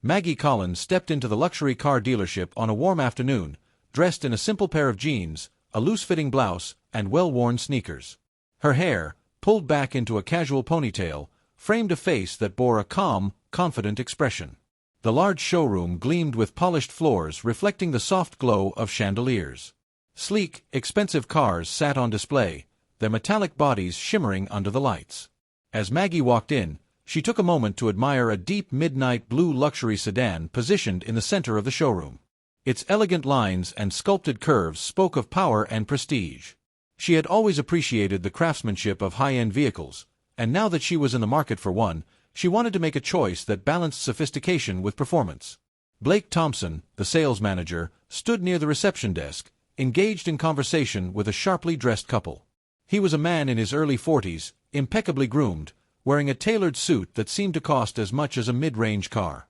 Maggie Collins stepped into the luxury car dealership on a warm afternoon, dressed in a simple pair of jeans, a loose-fitting blouse, and well-worn sneakers. Her hair, pulled back into a casual ponytail, framed a face that bore a calm, confident expression. The large showroom gleamed with polished floors reflecting the soft glow of chandeliers. Sleek, expensive cars sat on display, their metallic bodies shimmering under the lights. As Maggie walked in, she took a moment to admire a deep midnight blue luxury sedan positioned in the center of the showroom. Its elegant lines and sculpted curves spoke of power and prestige. She had always appreciated the craftsmanship of high-end vehicles, and now that she was in the market for one, she wanted to make a choice that balanced sophistication with performance. Blake Thompson, the sales manager, stood near the reception desk, engaged in conversation with a sharply dressed couple. He was a man in his early 40s, impeccably groomed, wearing a tailored suit that seemed to cost as much as a mid-range car.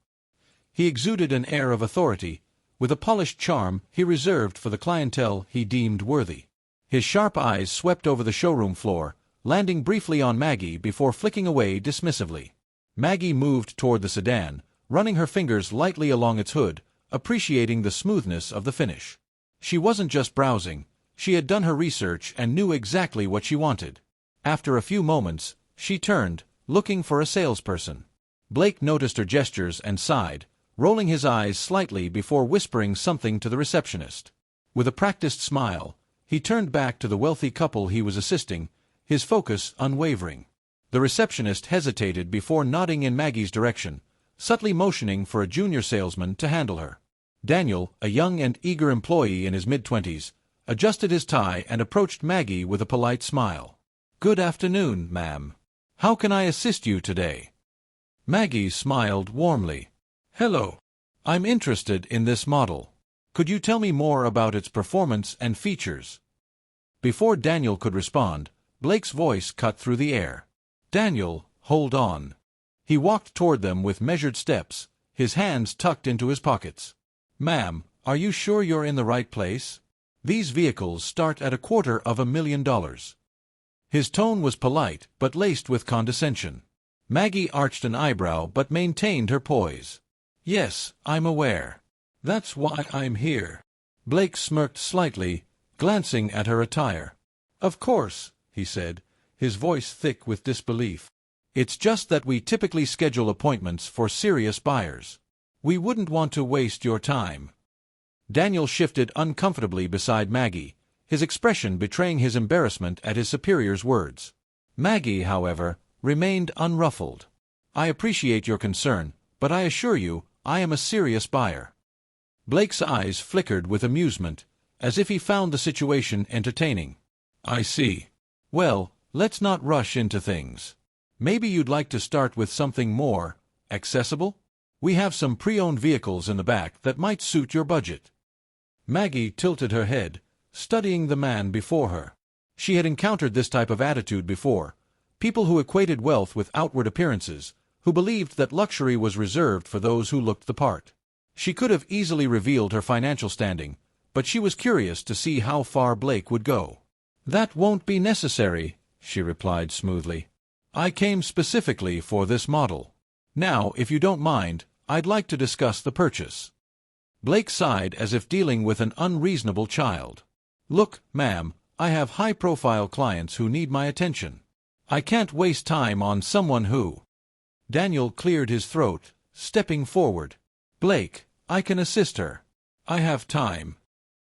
He exuded an air of authority, with a polished charm he reserved for the clientele he deemed worthy. His sharp eyes swept over the showroom floor, landing briefly on Maggie before flicking away dismissively. Maggie moved toward the sedan, running her fingers lightly along its hood, appreciating the smoothness of the finish. She wasn't just browsing, she had done her research and knew exactly what she wanted. After a few moments, she turned, looking for a salesperson. Blake noticed her gestures and sighed, rolling his eyes slightly before whispering something to the receptionist. With a practiced smile, he turned back to the wealthy couple he was assisting, his focus unwavering. The receptionist hesitated before nodding in Maggie's direction, subtly motioning for a junior salesman to handle her. Daniel, a young and eager employee in his mid-twenties, adjusted his tie and approached Maggie with a polite smile. "Good afternoon, ma'am. How can I assist you today?" Maggie smiled warmly. "Hello. I'm interested in this model. Could you tell me more about its performance and features?" Before Daniel could respond, Blake's voice cut through the air. "Daniel, hold on." He walked toward them with measured steps, his hands tucked into his pockets. "Ma'am, are you sure you're in the right place? These vehicles start at $250,000. His tone was polite, but laced with condescension. Maggie arched an eyebrow but maintained her poise. "Yes, I'm aware. That's why I'm here." Blake smirked slightly, glancing at her attire. "Of course," he said, his voice thick with disbelief. "It's just that we typically schedule appointments for serious buyers. We wouldn't want to waste your time." Daniel shifted uncomfortably beside Maggie, his expression betraying his embarrassment at his superior's words. Maggie, however, remained unruffled. "I appreciate your concern, but I assure you, I am a serious buyer." Blake's eyes flickered with amusement, as if he found the situation entertaining. "I see. Well, let's not rush into things. Maybe you'd like to start with something more accessible? We have some pre-owned vehicles in the back that might suit your budget." Maggie tilted her head, studying the man before her. She had encountered this type of attitude before, people who equated wealth with outward appearances, who believed that luxury was reserved for those who looked the part. She could have easily revealed her financial standing, but she was curious to see how far Blake would go. "That won't be necessary," she replied smoothly. "I came specifically for this model. Now, if you don't mind, I'd like to discuss the purchase." Blake sighed as if dealing with an unreasonable child. "Look, ma'am, I have high-profile clients who need my attention. I can't waste time on someone who—" Daniel cleared his throat, stepping forward. "Blake, I can assist her. I have time."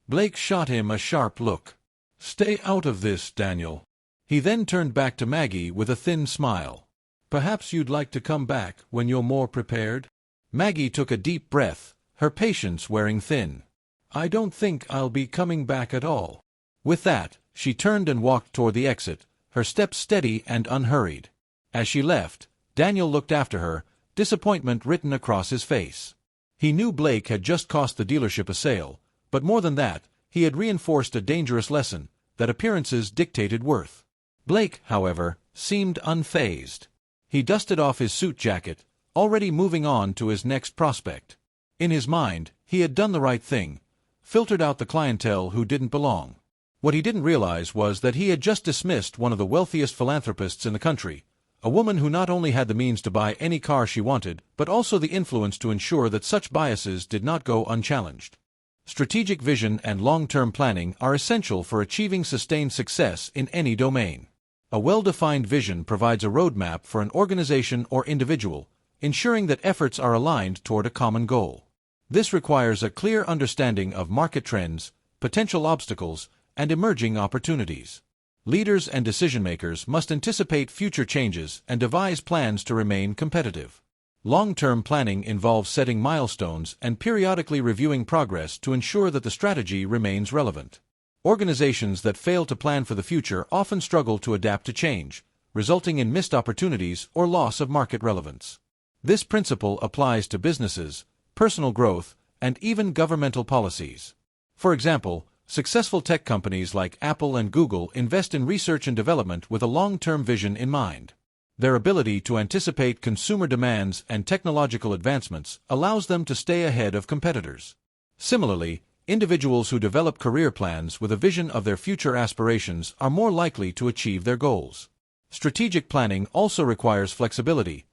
Blake shot him a sharp look. "Stay out of this, Daniel." He then turned back to Maggie with a thin smile. "Perhaps you'd like to come back when you're more prepared?" Maggie took a deep breath, her patience wearing thin. "I don't think I'll be coming back at all." With that, she turned and walked toward the exit, her steps steady and unhurried. As she left, Daniel looked after her, disappointment written across his face. He knew Blake had just cost the dealership a sale, but more than that, he had reinforced a dangerous lesson, that appearances dictated worth. Blake, however, seemed unfazed. He dusted off his suit jacket, already moving on to his next prospect. In his mind, he had done the right thing, filtered out the clientele who didn't belong. What he didn't realize was that he had just dismissed one of the wealthiest philanthropists in the country, A woman who not only had the means to buy any car she wanted, but also the influence to ensure that such biases did not go unchallenged. Strategic vision and long-term planning are essential for achieving sustained success in any domain. A well-defined vision provides a roadmap for an organization or individual, ensuring that efforts are aligned toward a common goal. This requires a clear understanding of market trends, potential obstacles, and emerging opportunities. Leaders and decision-makers must anticipate future changes and devise plans to remain competitive. Long-term planning involves setting milestones and periodically reviewing progress to ensure that the strategy remains relevant. Organizations that fail to plan for the future often struggle to adapt to change, resulting in missed opportunities or loss of market relevance. This principle applies to businesses, personal growth, and even governmental policies. For example, successful tech companies like Apple and Google invest in research and development with a long-term vision in mind. Their ability to anticipate consumer demands and technological advancements allows them to stay ahead of competitors. Similarly, individuals who develop career plans with a vision of their future aspirations are more likely to achieve their goals. Strategic planning also requires flexibility.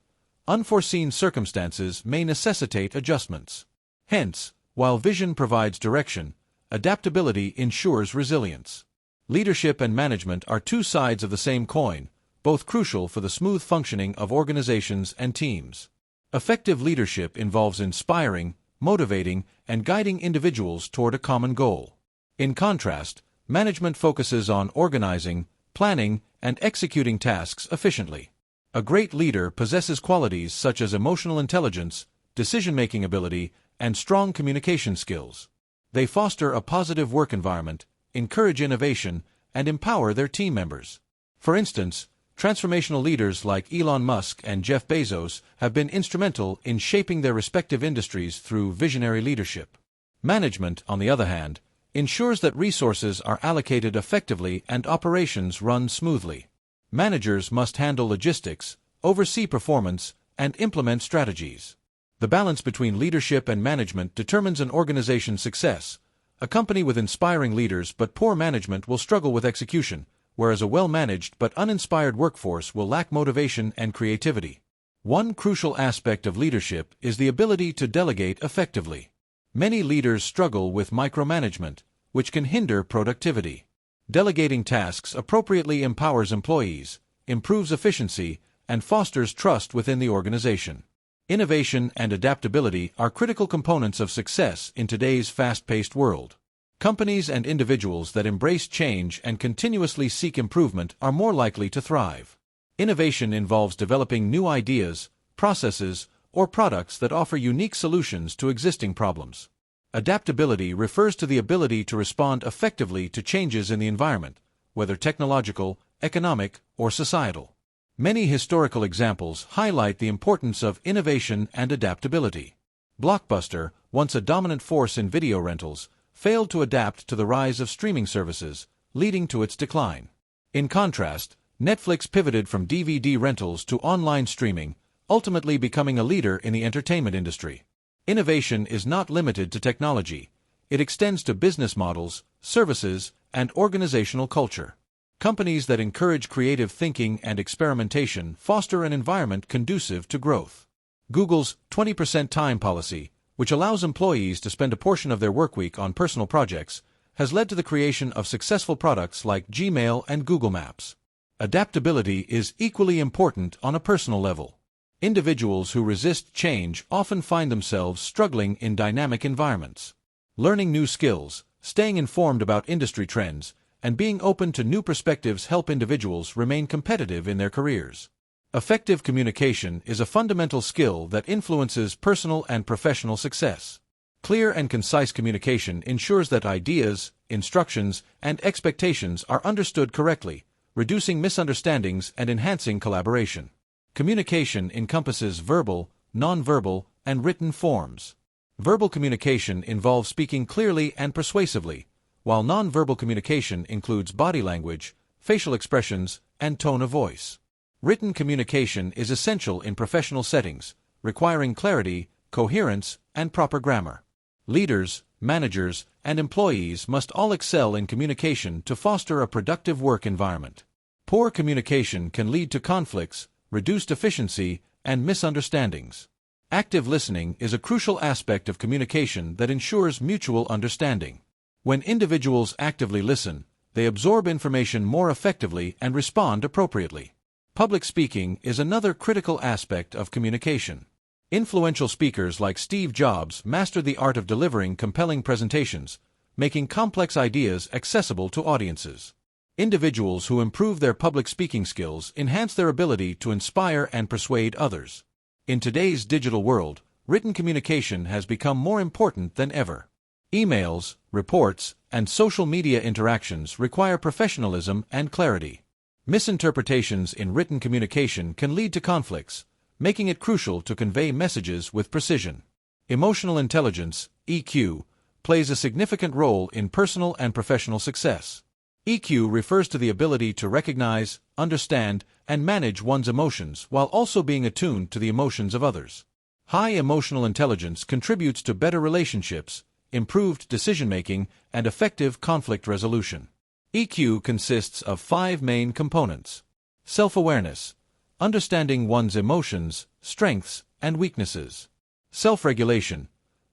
Unforeseen circumstances may necessitate adjustments. Hence, while vision provides direction, adaptability ensures resilience. Leadership and management are two sides of the same coin, both crucial for the smooth functioning of organizations and teams. Effective leadership involves inspiring, motivating, and guiding individuals toward a common goal. In contrast, management focuses on organizing, planning, and executing tasks efficiently. A great leader possesses qualities such as emotional intelligence, decision-making ability, and strong communication skills. They foster a positive work environment, encourage innovation, and empower their team members. For instance, transformational leaders like Elon Musk and Jeff Bezos have been instrumental in shaping their respective industries through visionary leadership. Management, on the other hand, ensures that resources are allocated effectively and operations run smoothly. Managers must handle logistics, oversee performance, and implement strategies. The balance between leadership and management determines an organization's success. A company with inspiring leaders but poor management will struggle with execution, whereas a well-managed but uninspired workforce will lack motivation and creativity. One crucial aspect of leadership is the ability to delegate effectively. Many leaders struggle with micromanagement, which can hinder productivity. Delegating tasks appropriately empowers employees, improves efficiency, and fosters trust within the organization. Innovation and adaptability are critical components of success in today's fast-paced world. Companies and individuals that embrace change and continuously seek improvement are more likely to thrive. Innovation involves developing new ideas, processes, or products that offer unique solutions to existing problems. Adaptability refers to the ability to respond effectively to changes in the environment, whether technological, economic, or societal. Many historical examples highlight the importance of innovation and adaptability. Blockbuster, once a dominant force in video rentals, failed to adapt to the rise of streaming services, leading to its decline. In contrast, Netflix pivoted from DVD rentals to online streaming, ultimately becoming a leader in the entertainment industry. Innovation is not limited to technology. It extends to business models, services, and organizational culture. Companies that encourage creative thinking and experimentation foster an environment conducive to growth. Google's 20% time policy, which allows employees to spend a portion of their workweek on personal projects, has led to the creation of successful products like Gmail and Google Maps. Adaptability is equally important on a personal level. Individuals who resist change often find themselves struggling in dynamic environments. Learning new skills, staying informed about industry trends, and being open to new perspectives help individuals remain competitive in their careers. Effective communication is a fundamental skill that influences personal and professional success. Clear and concise communication ensures that ideas, instructions, and expectations are understood correctly, reducing misunderstandings and enhancing collaboration. Communication encompasses verbal, nonverbal, and written forms. Verbal communication involves speaking clearly and persuasively, while nonverbal communication includes body language, facial expressions, and tone of voice. Written communication is essential in professional settings, requiring clarity, coherence, and proper grammar. Leaders, managers, and employees must all excel in communication to foster a productive work environment. Poor communication can lead to conflicts, reduced efficiency, and misunderstandings. Active listening is a crucial aspect of communication that ensures mutual understanding. When individuals actively listen, they absorb information more effectively and respond appropriately. Public speaking is another critical aspect of communication. Influential speakers like Steve Jobs mastered the art of delivering compelling presentations, making complex ideas accessible to audiences. Individuals who improve their public speaking skills enhance their ability to inspire and persuade others. In today's digital world, written communication has become more important than ever. Emails, reports, and social media interactions require professionalism and clarity. Misinterpretations in written communication can lead to conflicts, making it crucial to convey messages with precision. Emotional intelligence, EQ, plays a significant role in personal and professional success. EQ refers to the ability to recognize, understand, and manage one's emotions while also being attuned to the emotions of others. High emotional intelligence contributes to better relationships, improved decision-making, and effective conflict resolution. EQ consists of 5 main components. Self-awareness, understanding one's emotions, strengths, and weaknesses. Self-regulation,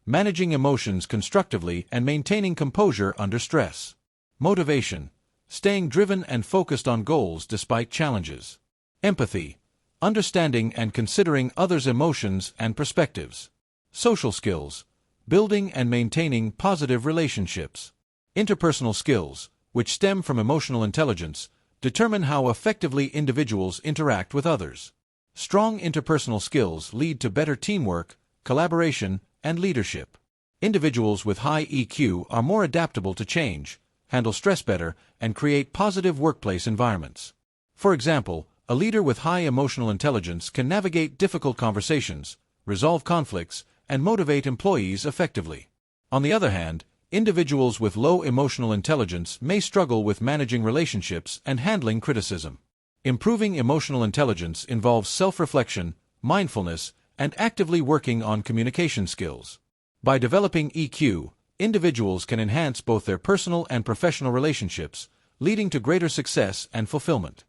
managing emotions constructively and maintaining composure under stress. Motivation, staying driven and focused on goals despite challenges. Empathy, understanding and considering others' emotions and perspectives. Social skills, building and maintaining positive relationships. Interpersonal skills, which stem from emotional intelligence, determine how effectively individuals interact with others. Strong interpersonal skills lead to better teamwork, collaboration, and leadership. Individuals with high EQ are more adaptable to change, handle stress better, and create positive workplace environments. For example, a leader with high emotional intelligence can navigate difficult conversations, resolve conflicts, and motivate employees effectively. On the other hand, individuals with low emotional intelligence may struggle with managing relationships and handling criticism. Improving emotional intelligence involves self-reflection, mindfulness, and actively working on communication skills. By developing EQ, individuals can enhance both their personal and professional relationships, leading to greater success and fulfillment.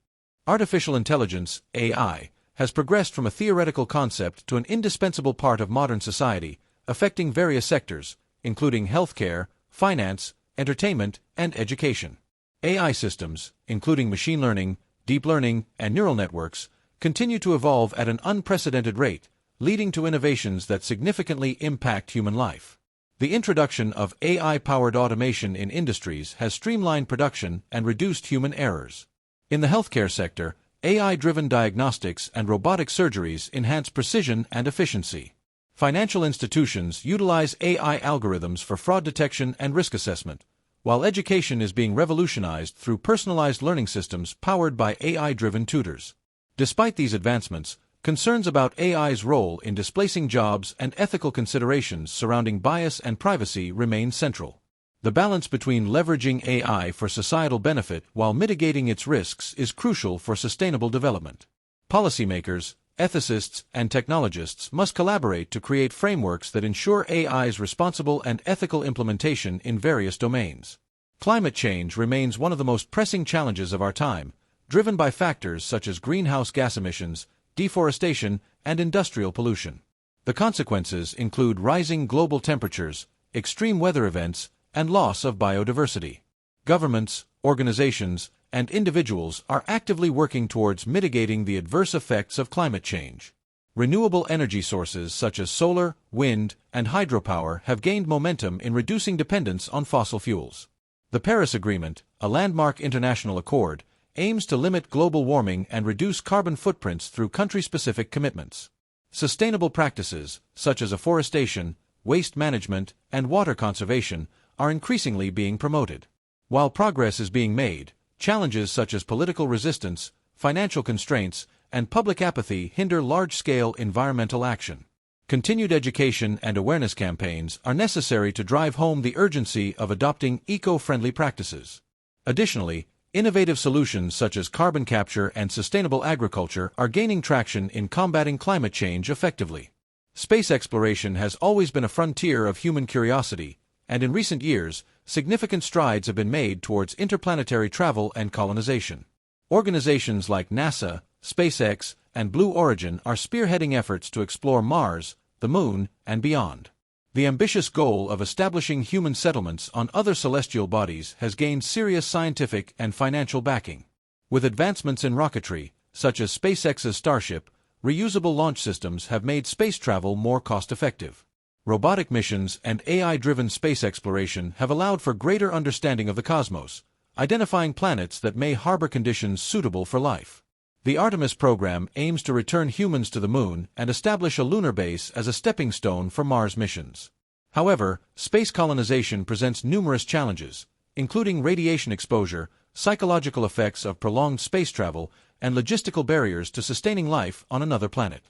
Artificial intelligence, AI, has progressed from a theoretical concept to an indispensable part of modern society, affecting various sectors, including healthcare, finance, entertainment, and education. AI systems, including machine learning, deep learning, and neural networks, continue to evolve at an unprecedented rate, leading to innovations that significantly impact human life. The introduction of AI-powered automation in industries has streamlined production and reduced human errors. In the healthcare sector, AI-driven diagnostics and robotic surgeries enhance precision and efficiency. Financial institutions utilize AI algorithms for fraud detection and risk assessment, while education is being revolutionized through personalized learning systems powered by AI-driven tutors. Despite these advancements, concerns about AI's role in displacing jobs and ethical considerations surrounding bias and privacy remain central. The balance between leveraging AI for societal benefit while mitigating its risks is crucial for sustainable development. Policymakers, ethicists, and technologists must collaborate to create frameworks that ensure AI's responsible and ethical implementation in various domains. Climate change remains one of the most pressing challenges of our time, driven by factors such as greenhouse gas emissions, deforestation, and industrial pollution. The consequences include rising global temperatures, extreme weather events, and loss of biodiversity. Governments, organizations, and individuals are actively working towards mitigating the adverse effects of climate change. Renewable energy sources such as solar, wind, and hydropower have gained momentum in reducing dependence on fossil fuels. The Paris Agreement, a landmark international accord, aims to limit global warming and reduce carbon footprints through country-specific commitments. Sustainable practices, such as afforestation, waste management, and water conservation, are increasingly being promoted. While progress is being made, challenges such as political resistance, financial constraints, and public apathy hinder large-scale environmental action. Continued education and awareness campaigns are necessary to drive home the urgency of adopting eco-friendly practices. Additionally, innovative solutions such as carbon capture and sustainable agriculture are gaining traction in combating climate change effectively. Space exploration has always been a frontier of human curiosity, and in recent years, significant strides have been made towards interplanetary travel and colonization. Organizations like NASA, SpaceX, and Blue Origin are spearheading efforts to explore Mars, the Moon, and beyond. The ambitious goal of establishing human settlements on other celestial bodies has gained serious scientific and financial backing. With advancements in rocketry, such as SpaceX's Starship, reusable launch systems have made space travel more cost-effective. Robotic missions and AI-driven space exploration have allowed for greater understanding of the cosmos, identifying planets that may harbor conditions suitable for life. The Artemis program aims to return humans to the Moon and establish a lunar base as a stepping stone for Mars missions. However, space colonization presents numerous challenges, including radiation exposure, psychological effects of prolonged space travel, and logistical barriers to sustaining life on another planet.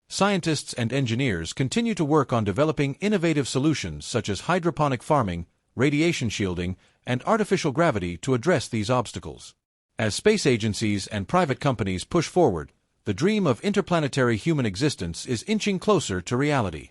Scientists and engineers continue to work on developing innovative solutions such as hydroponic farming, radiation shielding, and artificial gravity to address these obstacles. As space agencies and private companies push forward, the dream of interplanetary human existence is inching closer to reality.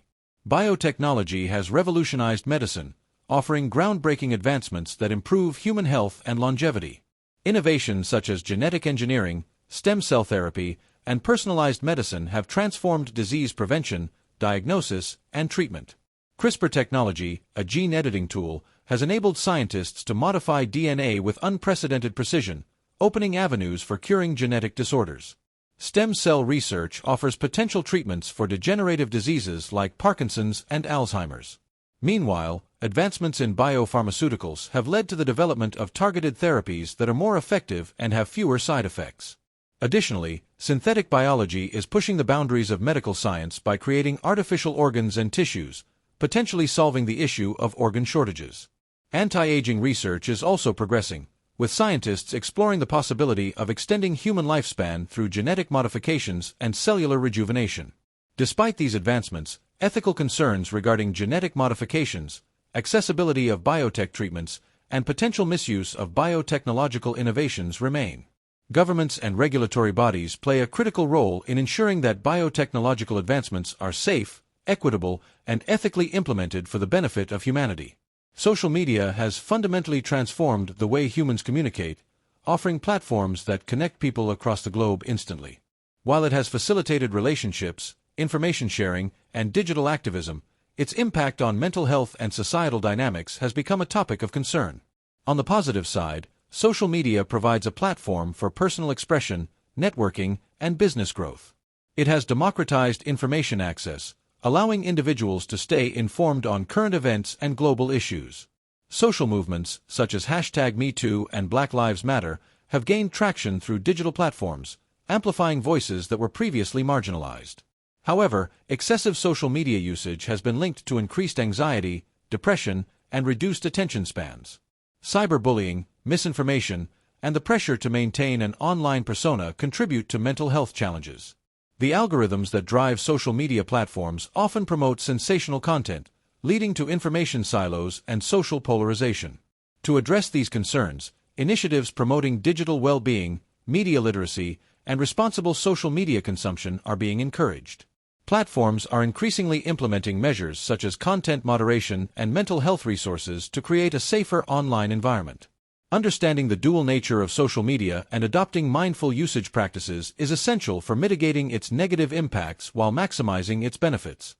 Biotechnology has revolutionized medicine, offering groundbreaking advancements that improve human health and longevity. Innovations such as genetic engineering, stem cell therapy, and personalized medicine have transformed disease prevention, diagnosis, and treatment. CRISPR technology, a gene editing tool, has enabled scientists to modify DNA with unprecedented precision, opening avenues for curing genetic disorders. Stem cell research offers potential treatments for degenerative diseases like Parkinson's and Alzheimer's. Meanwhile, advancements in biopharmaceuticals have led to the development of targeted therapies that are more effective and have fewer side effects. Additionally, synthetic biology is pushing the boundaries of medical science by creating artificial organs and tissues, potentially solving the issue of organ shortages. Anti-aging research is also progressing, with scientists exploring the possibility of extending human lifespan through genetic modifications and cellular rejuvenation. Despite these advancements, ethical concerns regarding genetic modifications, accessibility of biotech treatments, and potential misuse of biotechnological innovations remain. Governments and regulatory bodies play a critical role in ensuring that biotechnological advancements are safe, equitable, and ethically implemented for the benefit of humanity. Social media has fundamentally transformed the way humans communicate, offering platforms that connect people across the globe instantly. While it has facilitated relationships, information sharing, and digital activism, its impact on mental health and societal dynamics has become a topic of concern. On the positive side, social media provides a platform for personal expression, networking, and business growth. It has democratized information access, allowing individuals to stay informed on current events and global issues. Social movements, such as #MeToo and Black Lives Matter, have gained traction through digital platforms, amplifying voices that were previously marginalized. However, excessive social media usage has been linked to increased anxiety, depression, and reduced attention spans. Cyberbullying, misinformation, and the pressure to maintain an online persona contribute to mental health challenges. The algorithms that drive social media platforms often promote sensational content, leading to information silos and social polarization. To address these concerns, initiatives promoting digital well-being, media literacy, and responsible social media consumption are being encouraged. Platforms are increasingly implementing measures such as content moderation and mental health resources to create a safer online environment. Understanding the dual nature of social media and adopting mindful usage practices is essential for mitigating its negative impacts while maximizing its benefits.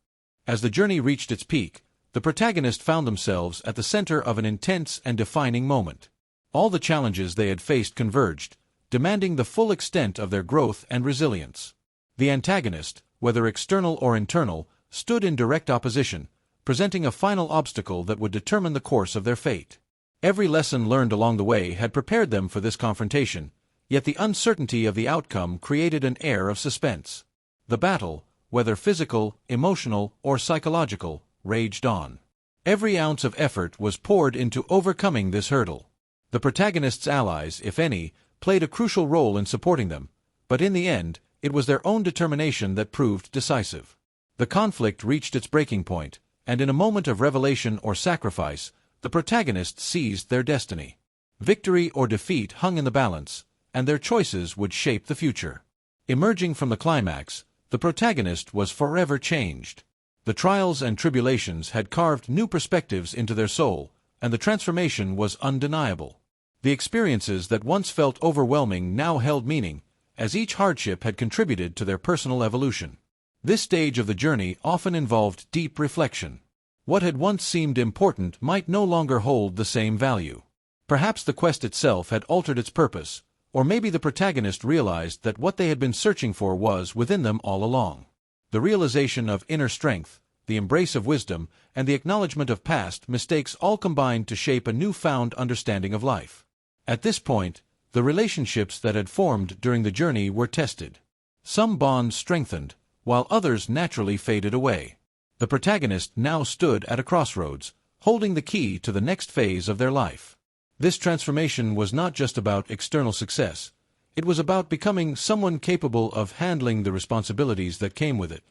As the journey reached its peak, the protagonists found themselves at the center of an intense and defining moment. All the challenges they had faced converged, demanding the full extent of their growth and resilience. The antagonist, whether external or internal, stood in direct opposition, presenting a final obstacle that would determine the course of their fate. Every lesson learned along the way had prepared them for this confrontation, yet the uncertainty of the outcome created an air of suspense. The battle, whether physical, emotional, or psychological, raged on. Every ounce of effort was poured into overcoming this hurdle. The protagonists' allies, if any, played a crucial role in supporting them, but in the end, it was their own determination that proved decisive. The conflict reached its breaking point, and in a moment of revelation or sacrifice, the protagonists seized their destiny. Victory or defeat hung in the balance, and their choices would shape the future. Emerging from the climax, the protagonist was forever changed. The trials and tribulations had carved new perspectives into their soul, and the transformation was undeniable. The experiences that once felt overwhelming now held meaning, as each hardship had contributed to their personal evolution. This stage of the journey often involved deep reflection. What had once seemed important might no longer hold the same value. Perhaps the quest itself had altered its purpose, or maybe the protagonist realized that what they had been searching for was within them all along. The realization of inner strength, the embrace of wisdom, and the acknowledgement of past mistakes all combined to shape a newfound understanding of life. At this point, the relationships that had formed during the journey were tested. Some bonds strengthened, while others naturally faded away. The protagonist now stood at a crossroads, holding the key to the next phase of their life. This transformation was not just about external success. It was about becoming someone capable of handling the responsibilities that came with it.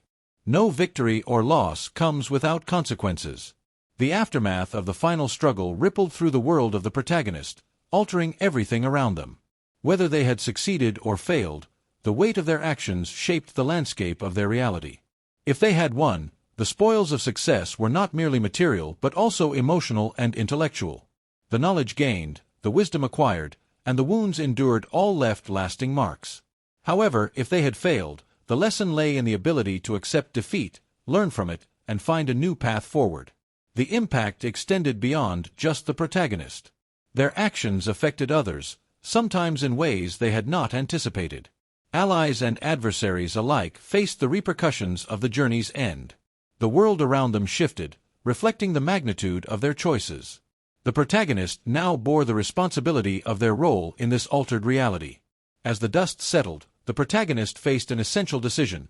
No victory or loss comes without consequences. The aftermath of the final struggle rippled through the world of the protagonist, altering everything around them. Whether they had succeeded or failed, the weight of their actions shaped the landscape of their reality. If they had won, the spoils of success were not merely material but also emotional and intellectual. The knowledge gained, the wisdom acquired, and the wounds endured all left lasting marks. However, if they had failed, the lesson lay in the ability to accept defeat, learn from it, and find a new path forward. The impact extended beyond just the protagonist. Their actions affected others, sometimes in ways they had not anticipated. Allies and adversaries alike faced the repercussions of the journey's end. The world around them shifted, reflecting the magnitude of their choices. The protagonist now bore the responsibility of their role in this altered reality. As the dust settled, the protagonist faced an essential decision.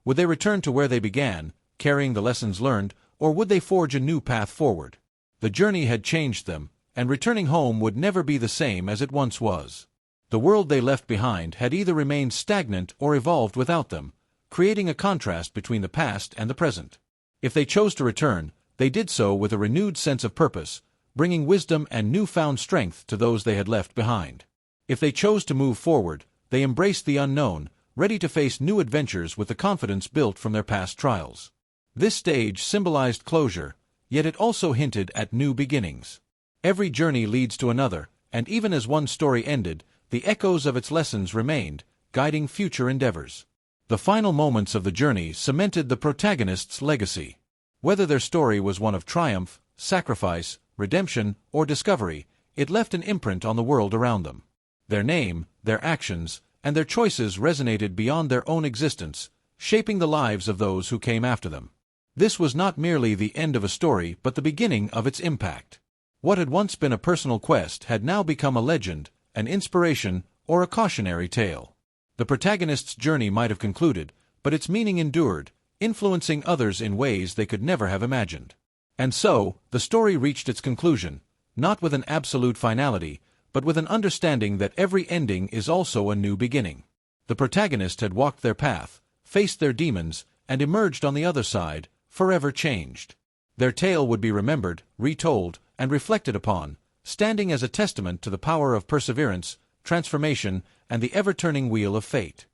Would they return to where they began, carrying the lessons learned, or would they forge a new path forward? The journey had changed them, and returning home would never be the same as it once was. The world they left behind had either remained stagnant or evolved without them, creating a contrast between the past and the present. If they chose to return, they did so with a renewed sense of purpose, bringing wisdom and newfound strength to those they had left behind. If they chose to move forward, they embraced the unknown, ready to face new adventures with the confidence built from their past trials. This stage symbolized closure, yet it also hinted at new beginnings. Every journey leads to another, and even as one story ended, the echoes of its lessons remained, guiding future endeavors. The final moments of the journey cemented the protagonist's legacy. Whether their story was one of triumph, sacrifice, redemption, or discovery, it left an imprint on the world around them. Their name, their actions, and their choices resonated beyond their own existence, shaping the lives of those who came after them. This was not merely the end of a story but the beginning of its impact. What had once been a personal quest had now become a legend, an inspiration, or a cautionary tale. The protagonist's journey might have concluded, but its meaning endured, influencing others in ways they could never have imagined. And so, the story reached its conclusion, not with an absolute finality, but with an understanding that every ending is also a new beginning. The protagonist had walked their path, faced their demons, and emerged on the other side, forever changed. Their tale would be remembered, retold, and reflected upon, standing as a testament to the power of perseverance, transformation, and the ever-turning wheel of fate.